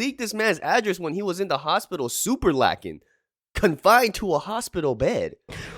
leaked this man's address when he was in the hospital super lacking, confined to a hospital bed.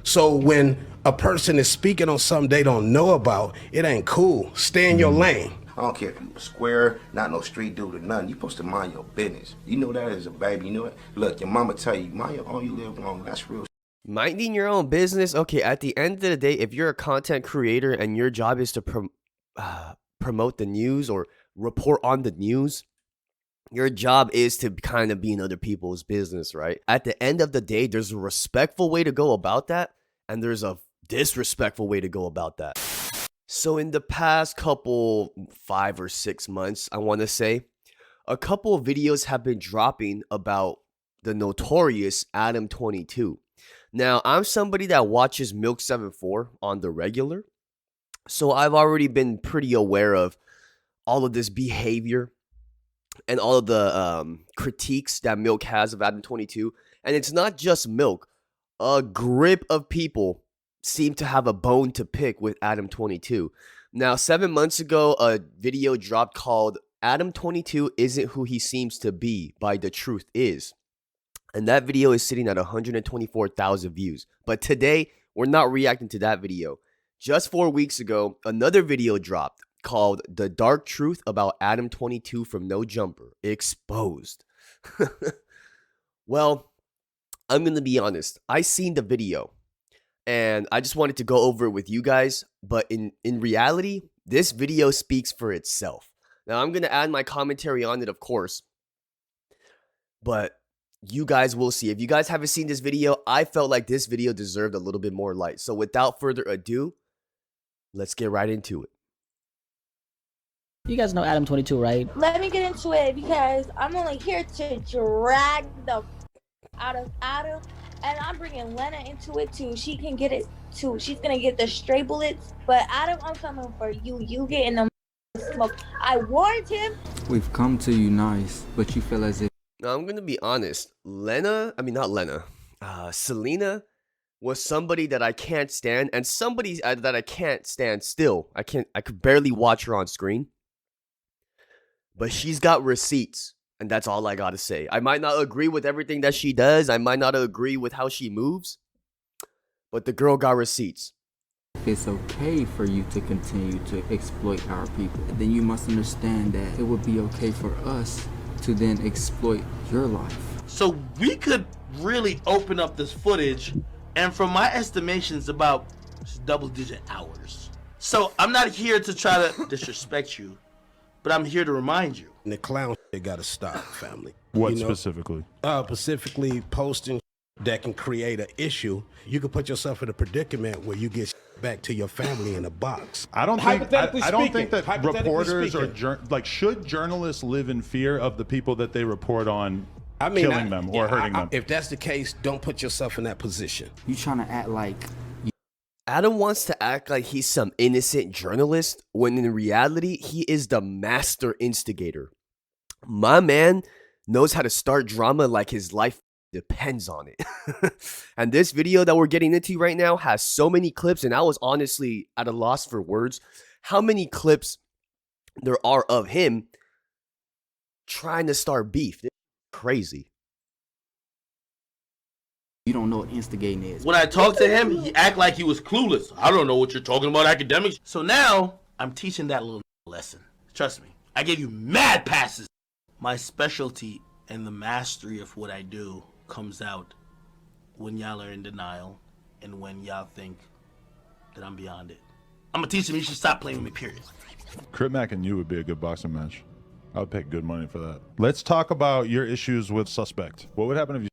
So when a person is speaking on something they don't know about, it ain't cool. Stay in your lane. I don't care if you a square, not no street dude or nothing. You supposed to mind your business. You know that as a baby. You know it. Look, your mama tell you, mind your own, you live long. That's real. Minding your own business. Okay, at the end of the day, if you're a content creator and your job is to promote the news or report on the news, your job is to kind of be in other people's business, right? At the end of the day, there's a respectful way to go about that, and there's a disrespectful way to go about that. So in the past couple 5 or 6 months, I want to say, a couple of videos have been dropping about the notorious Adam22. Now, I'm somebody that watches Milk 74 on the regular, so I've already been pretty aware of all of this behavior and all of the critiques that Milk has of Adam22. And it's not just Milk. A grip of people seem to have a bone to pick with Adam22. Now, 7 months ago, a video dropped called Adam22 Isn't Who He Seems to Be by The Truth Is. And that video is sitting at 124,000 views. But today, we're not reacting to that video. Just 4 weeks ago, another video dropped called The Dark Truth About Adam22 from No Jumper Exposed. Well, I'm going to be honest. I seen the video and I just wanted to go over it with you guys. But in reality, this video speaks for itself. Now, I'm going to add my commentary on it, of course. But you guys will see. If you guys haven't seen this video, I felt like this video deserved a little bit more light. So without further ado, let's get right into it. You guys know Adam22, right? Let me get into it because I'm only here to drag the out of Adam, and I'm bringing Lena into it too. She can get it too. She's gonna get the stray bullets, but Adam, I'm coming for you. You getting the smoke. I warned him. We've come to you nice, but you feel as if. Now, I'm going to be honest. Selena was somebody that I can't stand, and somebody that I can't stand still. I could barely watch her on screen. But she's got receipts, and that's all I got to say. I might not agree with everything that she does. I might not agree with how she moves. But the girl got receipts. If it's okay for you to continue to exploit our people, then you must understand that it would be okay for us to then exploit your life. So we could really open up this footage, and from my estimations, about double-digit hours. So I'm not here to try to disrespect you, but I'm here to remind you. And the clown shit gotta stop, family. What specifically? Specifically posting that can create an issue. You can put yourself in a predicament where you get back to your family in a box. I don't think that reporters or should journalists live in fear of the people that they report on killing them or hurting them? If that's the case, don't put yourself in that position. You trying to act like Adam wants to act like he's some innocent journalist when in reality, he is the master instigator. My man knows how to start drama like his life depends on it. And this video that we're getting into right now has so many clips, and I was honestly at a loss for words how many clips there are of him trying to start beef. It's crazy. you don't know what instigating is. When I talked to him, he act like he was clueless. I don't know what you're talking about, academics. So now I'm teaching that little lesson. Trust me, I gave you mad passes. My specialty and the mastery of what I do comes out when y'all are in denial and when y'all think that I'm beyond it. I'm gonna teach him you should stop playing with me, period. Crip Mac and you would be a good boxing match. I would pay good money for that. Let's talk about your issues with Suspect. What would happen if you...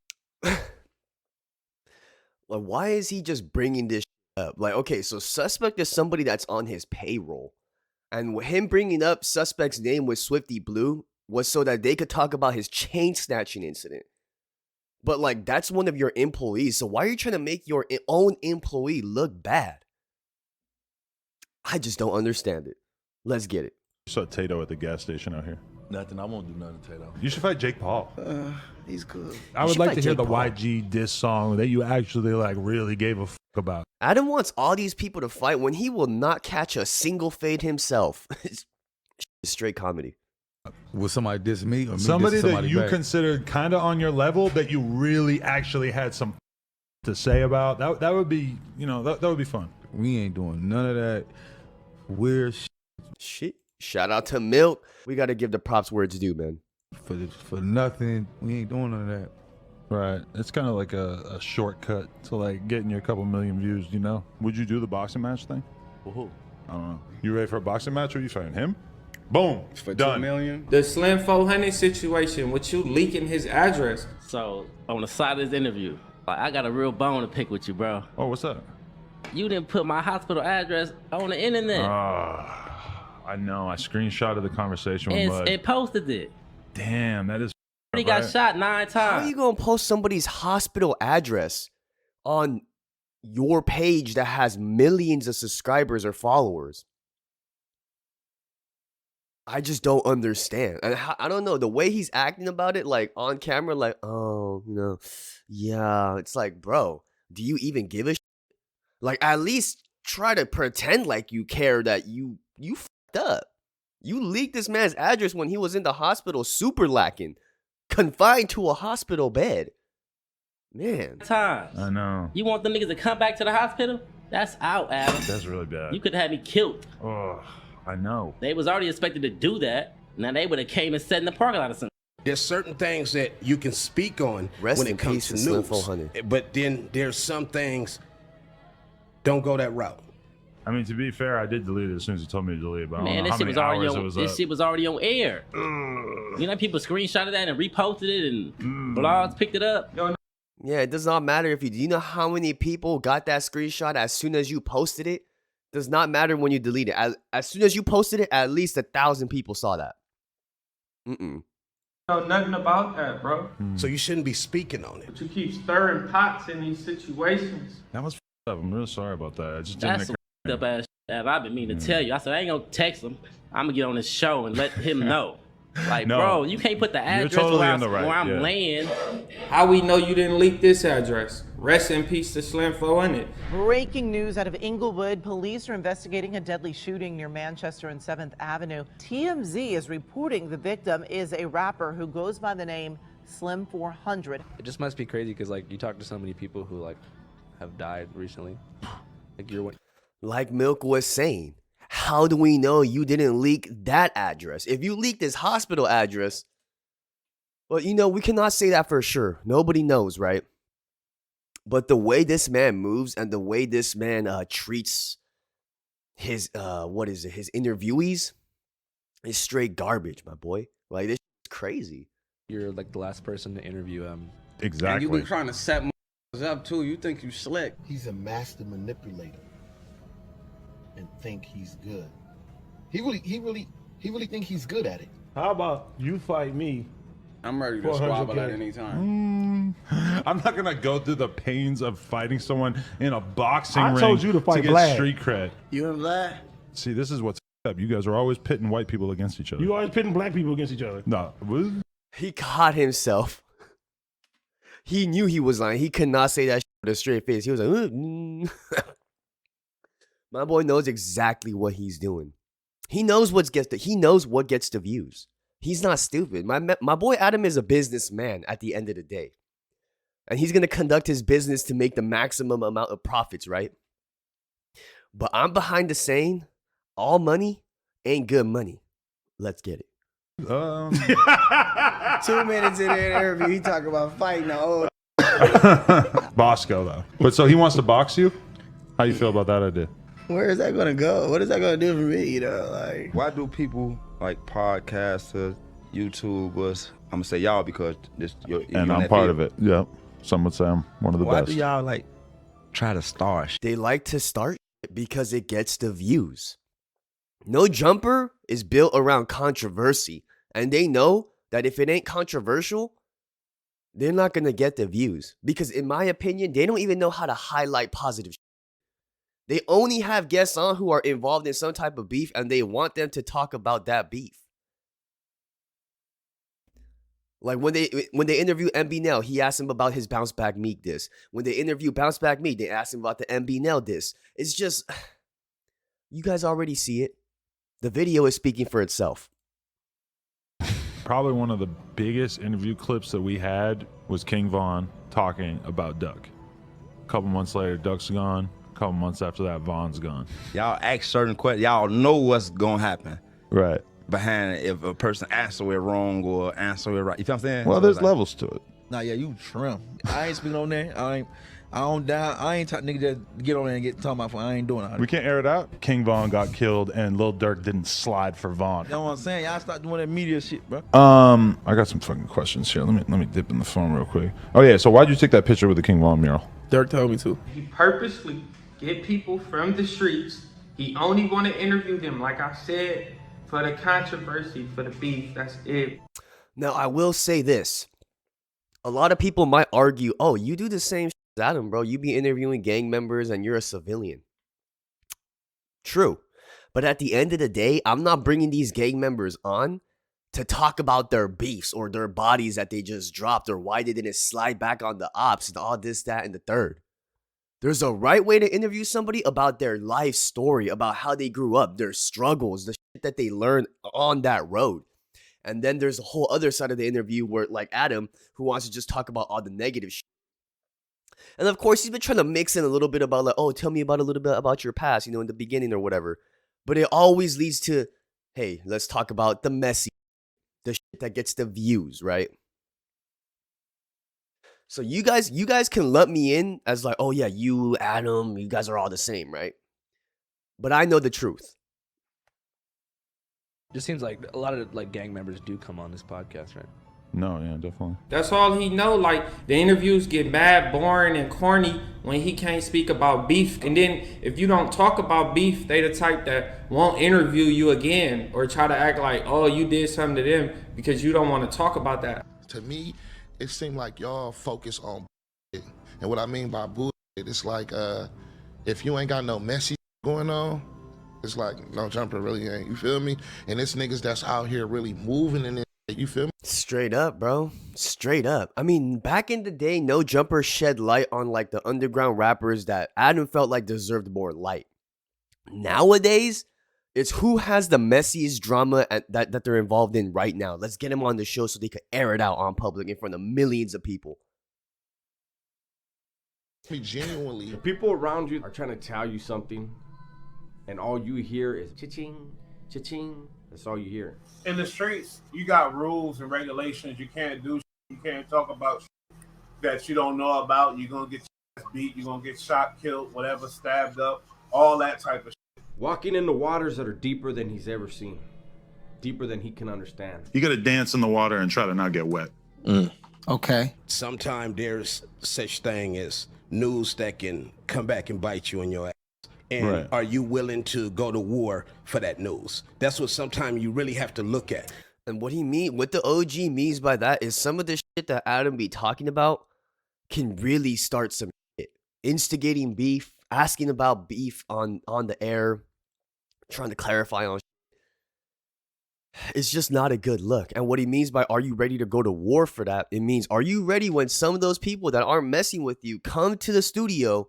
Like, why is he just bringing this up? Like, okay, so Suspect is somebody that's on his payroll. And him bringing up Suspect's name with Swifty Blue was so that they could talk about his chain snatching incident. But, like, that's one of your employees. So why are you trying to make your own employee look bad? I just don't understand it. Let's get it. You saw Tato at the gas station out here. Nothing. I won't do nothing, Tato. You should fight Jake Paul. He's good. I would like to hear the YG diss song that you actually like really gave a fuck about. Adam wants all these people to fight when he will not catch a single fade himself. It's straight comedy. Will somebody diss me or me Somebody diss that somebody you back? considered kind of on your level that you really actually had some to say about. That would be, that would be fun. We ain't doing none of that weird Shit. Shout out to Milk. We got to give the props where it's due, man. for nothing. We ain't doing none of that. Right. It's kind of like a shortcut to like getting you a couple million views, Would you do the boxing match thing? Woohoo. I don't know. You ready for a boxing match or you fighting him? Boom. For Done. 2 million? The Slim 400 situation with you leaking his address. So, on the side of this interview, I got a real bone to pick with you, bro. Oh, what's that? You didn't put my hospital address on the internet. I know. I screenshotted the conversation with Bud. And posted it. Damn, that is. He got shot 9 times. How are you gonna post somebody's hospital address on your page that has millions of subscribers or followers? I just don't understand. And I don't know the way he's acting about it, like on camera, like, oh, yeah. It's like, bro, do you even give a shit? Like, at least try to pretend like you care that you fucked up. You leaked this man's address when he was in the hospital, super lacking, confined to a hospital bed. Man. Times. I know. You want them niggas to come back to the hospital? That's out, Adam. That's really bad. You could have had me killed. Oh, I know. They was already expected to do that. Now they would have came and sat in the parking lot or something. There's certain things that you can speak on when it comes to news. But then there's some things, don't go that route. I mean, to be fair, I did delete it as soon as he told me to delete it. But Man, this shit was already on air. You know, people screenshotted that and reposted it, and blogs picked it up. Yeah, it does not matter do you know how many people got that screenshot as soon as you posted it? Does not matter when you delete it. As soon as you posted it, at least 1,000 people saw that. Know nothing about that, bro. So you shouldn't be speaking on it. But you keep stirring pots in these situations. That was up. I'm really sorry about that. I just That's didn't. some up ass shit I've been meaning to tell you. I said I ain't gonna text him. I'm gonna get on this show and let him know. Like, No, bro, you can't put the address totally where, in the right, where I'm yeah. laying. How we know you didn't leak this address? Rest in peace to Slim 400. Breaking news out of Inglewood. Police are investigating a deadly shooting near Manchester and 7th Avenue. TMZ is reporting the victim is a rapper who goes by the name Slim 400. It just must be crazy because, like, you talk to so many people who, like, have died recently. Like, you're one. Like Milk was saying, how do we know you didn't leak that address? If you leaked his hospital address, well, we cannot say that for sure. Nobody knows, right? But the way this man moves and the way this man treats his his interviewees is straight garbage, my boy. Like, this is crazy. You're like the last person to interview him. And Exactly. you be trying to set up too. You think you slick. He's a master manipulator and think he's good. He really think he's good at it. How about you fight me? I'm ready to squabble at any time. I'm not gonna go through the pains of fighting someone in a boxing ring. I told you to fight get Vlad. street cred. You and Vlad? See, this is what's up. You guys are always pitting white people against each other. You always pitting black people against each other. No. He caught himself. He knew he was lying. He could not say that shit with a straight face. He was like, My boy knows exactly what he's doing. He knows what gets the views. He's not stupid. My boy Adam is a businessman at the end of the day. And he's going to conduct his business to make the maximum amount of profits, right? But I'm behind the saying, all money ain't good money. Let's get it. 2 minutes in the interview, he talking about fighting the old. Bosco, though. But so he wants to box you? How you feel about that idea? Where is that gonna go? What is that gonna do for me? Like, why do people like podcasters, YouTubers? I'm gonna say y'all because you're And I'm part of it. Yep. Some would say I'm one of the Why best. do y'all like try to start? They like to start because it gets the views. No Jumper is built around controversy, and they know that if it ain't controversial, they're not gonna get the views. Because in my opinion, they don't even know how to highlight positive shit. They only have guests on who are involved in some type of beef, and they want them to talk about that beef. Like when they interview MB Nell, he asked him about his Bounce Back Meek diss. When they interview Bounce Back Meek, they asked him about the MB Nell diss. It's just, you guys already see it. The video is speaking for itself. Probably one of the biggest interview clips that we had was King Von talking about Duck. A couple months later, Duck's gone. A couple months after that, Von's gone. Y'all ask certain questions. Y'all know what's gonna happen. Right. Behind it, if a person answer it wrong or answer it right. You feel what I'm saying? Well, So there's like, levels to it. Nah, yeah, you trim. I ain't speaking on that. I ain't talking nigga that get on there and get talking about. I ain't doing it. We can't air it out. King Von got killed, and Lil Durk didn't slide for Von. You know what I'm saying? Y'all start doing that media shit, bro. I got some fucking questions here. Let me dip in the phone real quick. Oh yeah, so why'd you take that picture with the King Von mural? Dirk told me to. He purposely get people from the streets. He only want to interview them, like I said, for the controversy, for the beef. That's it. Now, I will say this. A lot of people might argue, oh, you do the same shit as Adam, bro. You be interviewing gang members and you're a civilian. True. But at the end of the day, I'm not bringing these gang members on to talk about their beefs or their bodies that they just dropped or why they didn't slide back on the ops and all this, that, and the third. There's a right way to interview somebody about their life story, about how they grew up, their struggles, the shit that they learned on that road. And then there's a whole other side of the interview where, like Adam, who wants to just talk about all the negative shit. And of course, he's been trying to mix in a little bit about like, oh, tell me about a little bit about your past, in the beginning or whatever. But it always leads to, hey, let's talk about the messy, the shit that gets the views, right? So you guys can let me in as like, oh yeah, you, Adam, you guys are all the same, right? But I know the truth. Just seems like a lot of like gang members do come on this podcast, right? No, yeah, definitely. That's all he know. Like, the interviews get mad, boring, and corny when he can't speak about beef. And then if you don't talk about beef, they the type that won't interview you again or try to act like, oh, you did something to them because you don't want to talk about that. To me, it seemed like y'all focus on bullshit. And what I mean by bullshit, it's like if you ain't got no messy going on, it's like no jumper really ain't. You feel me? And it's niggas that's out here really moving in it. You feel me? Straight up, bro. Straight up. I mean, back in the day, No Jumper shed light on like the underground rappers that Adam felt like deserved more light. Nowadays, it's who has the messiest drama that they're involved in right now. Let's get them on the show so they could air it out on public in front of millions of people. Genuinely. The people around you are trying to tell you something, and all you hear is cha-ching, cha-ching. That's all you hear. In the streets, you got rules and regulations. You can't do shit. You can't talk about shit that you don't know about. You're going to get your ass beat. You're going to get shot, killed, whatever, stabbed up, all that type of shit. Walking in the waters that are deeper than he's ever seen, deeper than he can understand. You got to dance in the water and try to not get wet. Okay. Sometimes there's such thing as news that can come back and bite you in your ass. And Right. Are you willing to go to war for that news? That's what sometimes you really have to look at. And what the OG means by that is some of the shit that Adam be talking about can really start some shit. Instigating beef, asking about beef on the air, trying to clarify on shit. It's just not a good look. And what he means by are you ready to go to war for that? It means are you ready when some of those people that aren't messing with you come to the studio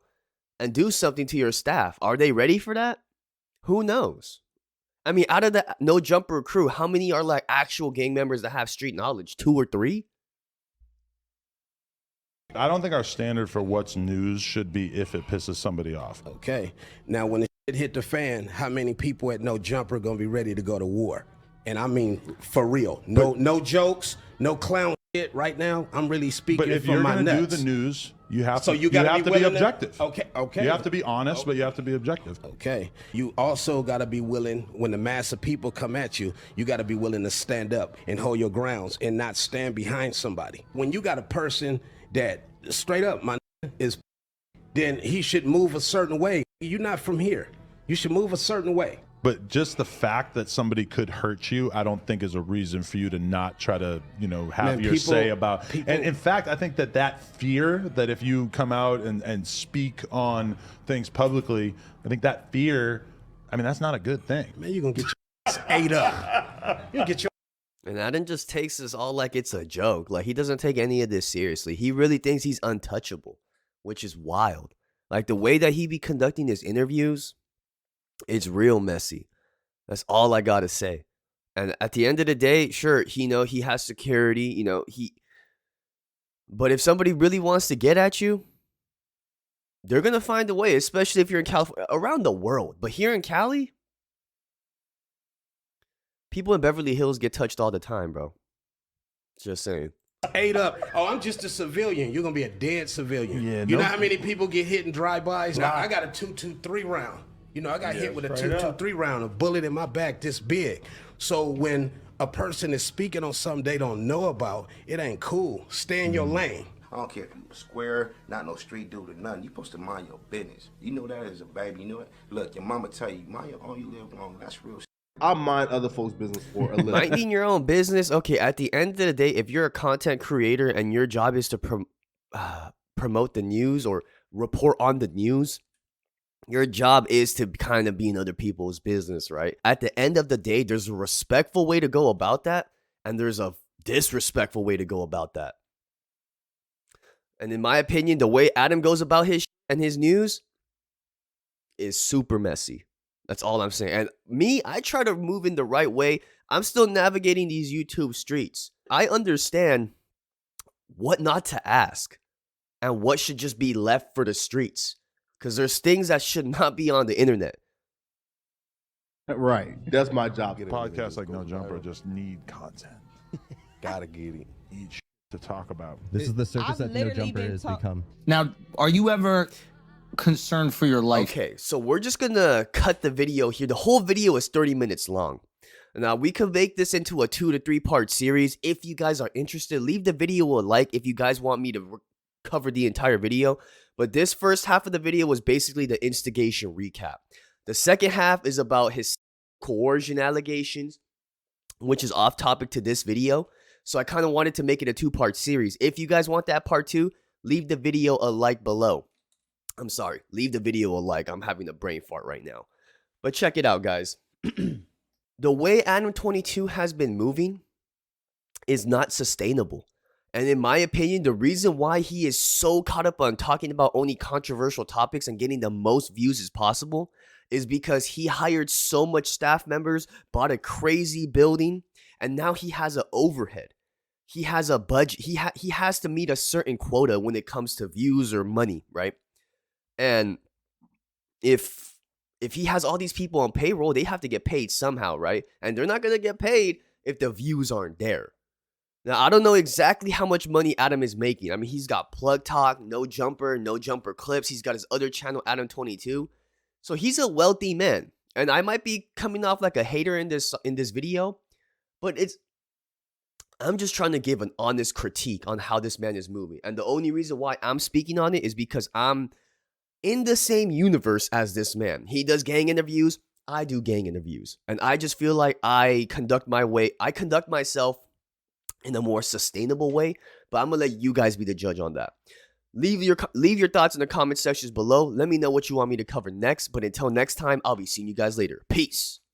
and do something to your staff? Are they ready for that? Who knows? I mean, out of the No Jumper crew, how many are like actual gang members that have street knowledge? 2 or 3? I don't think our standard for what's news should be if it pisses somebody off. Okay. Now, when the shit hit the fan, how many people at No Jumper going to be ready to go to war? And I mean, for real. No jokes, no clown shit right now. I'm really speaking But if from you're my going to do nuts. the news, you have So to, you gotta have be to be willing to- objective. Okay. You have to be honest, but you have to be objective. Okay. You also got to be willing, when the mass of people come at you, you got to be willing to stand up and hold your grounds and not stand behind somebody. When you got a person that straight up, my is, then he should move a certain way. You're not from here. You should move a certain way. But just the fact that somebody could hurt you, I don't think is a reason for you to not try to, have Man, your people- say about. people- And in fact, I think that fear that if you come out and speak on things publicly, I think that fear, that's not a good thing. Man, you're going to get your ass ate up. You'll get your. And Adam just takes this all like it's a joke. Like, he doesn't take any of this seriously. He really thinks he's untouchable, which is wild. Like, the way that he be conducting his interviews, it's real messy. That's all I gotta say. And at the end of the day, sure, he has security, but if somebody really wants to get at you, they're going to find a way, especially if you're in California, around the world. But here in Cali, people in Beverly Hills get touched all the time, bro. Just saying. Ate up. Oh, I'm just a civilian. You're gonna be a dead civilian. Yeah, you know how many people get hit in drive-bys? Now, I got a 223 round. I got hit with a 223 round, a bullet in my back this big. So when a person is speaking on something they don't know about, it ain't cool. Stay in your lane. I don't care if you square, not no street dude or nothing. You supposed to mind your business. You know that as a baby. You know it. Look, your mama tell you, mind your own, you live long. That's real. I mind other folks' business for a living. Minding your own business. Okay, at the end of the day, if you're a content creator and your job is to promote the news or report on the news, your job is to kind of be in other people's business, right? At the end of the day, there's a respectful way to go about that, and there's a disrespectful way to go about that. And in my opinion, the way Adam goes about his and his news is super messy. That's all I'm saying. And me, I try to move in the right way. I'm still navigating these YouTube streets. I understand what not to ask and what should just be left for the streets. Because there's things that should not be on the internet. Right. That's my job. Podcasts like No Jumper just need content. Gotta get it. Need shit to talk about. This is the circus that No Jumper has become. Now, are you ever concerned for your life? Okay, so we're just gonna cut the video here. The whole video is 30 minutes long. Now, we could make this into a 2 to 3 part series. If you guys are interested, leave the video a like if you guys want me to cover the entire video. But this first half of the video was basically the instigation recap. The second half is about his coercion allegations, which is off topic to this video. So I kind of wanted to make it a 2-part series. If you guys want that part 2, leave the video a like below. I'm sorry, leave the video a like. I'm having a brain fart right now. But check it out, guys. The way Adam 22 has been moving is not sustainable. And in my opinion, the reason why he is so caught up on talking about only controversial topics and getting the most views as possible is because he hired so much staff members, bought a crazy building, and now he has an overhead. He has a budget. He has to meet a certain quota when it comes to views or money, right? And if he has all these people on payroll, they have to get paid somehow, right? And they're not going to get paid if the views aren't there. Now, I don't know exactly how much money Adam is making. I mean, he's got Plug Talk, No Jumper Clips. He's got his other channel, Adam 22. So he's a wealthy man. And I might be coming off like a hater in this video, but I'm just trying to give an honest critique on how this man is moving. And the only reason why I'm speaking on it is because I'm in the same universe as this man. He does gang interviews. I do gang interviews. And I just feel like I conduct myself in a more sustainable way. But I'm going to let you guys be the judge on that. Leave your thoughts in the comment sections below. Let me know what you want me to cover next. But until next time, I'll be seeing you guys later. Peace.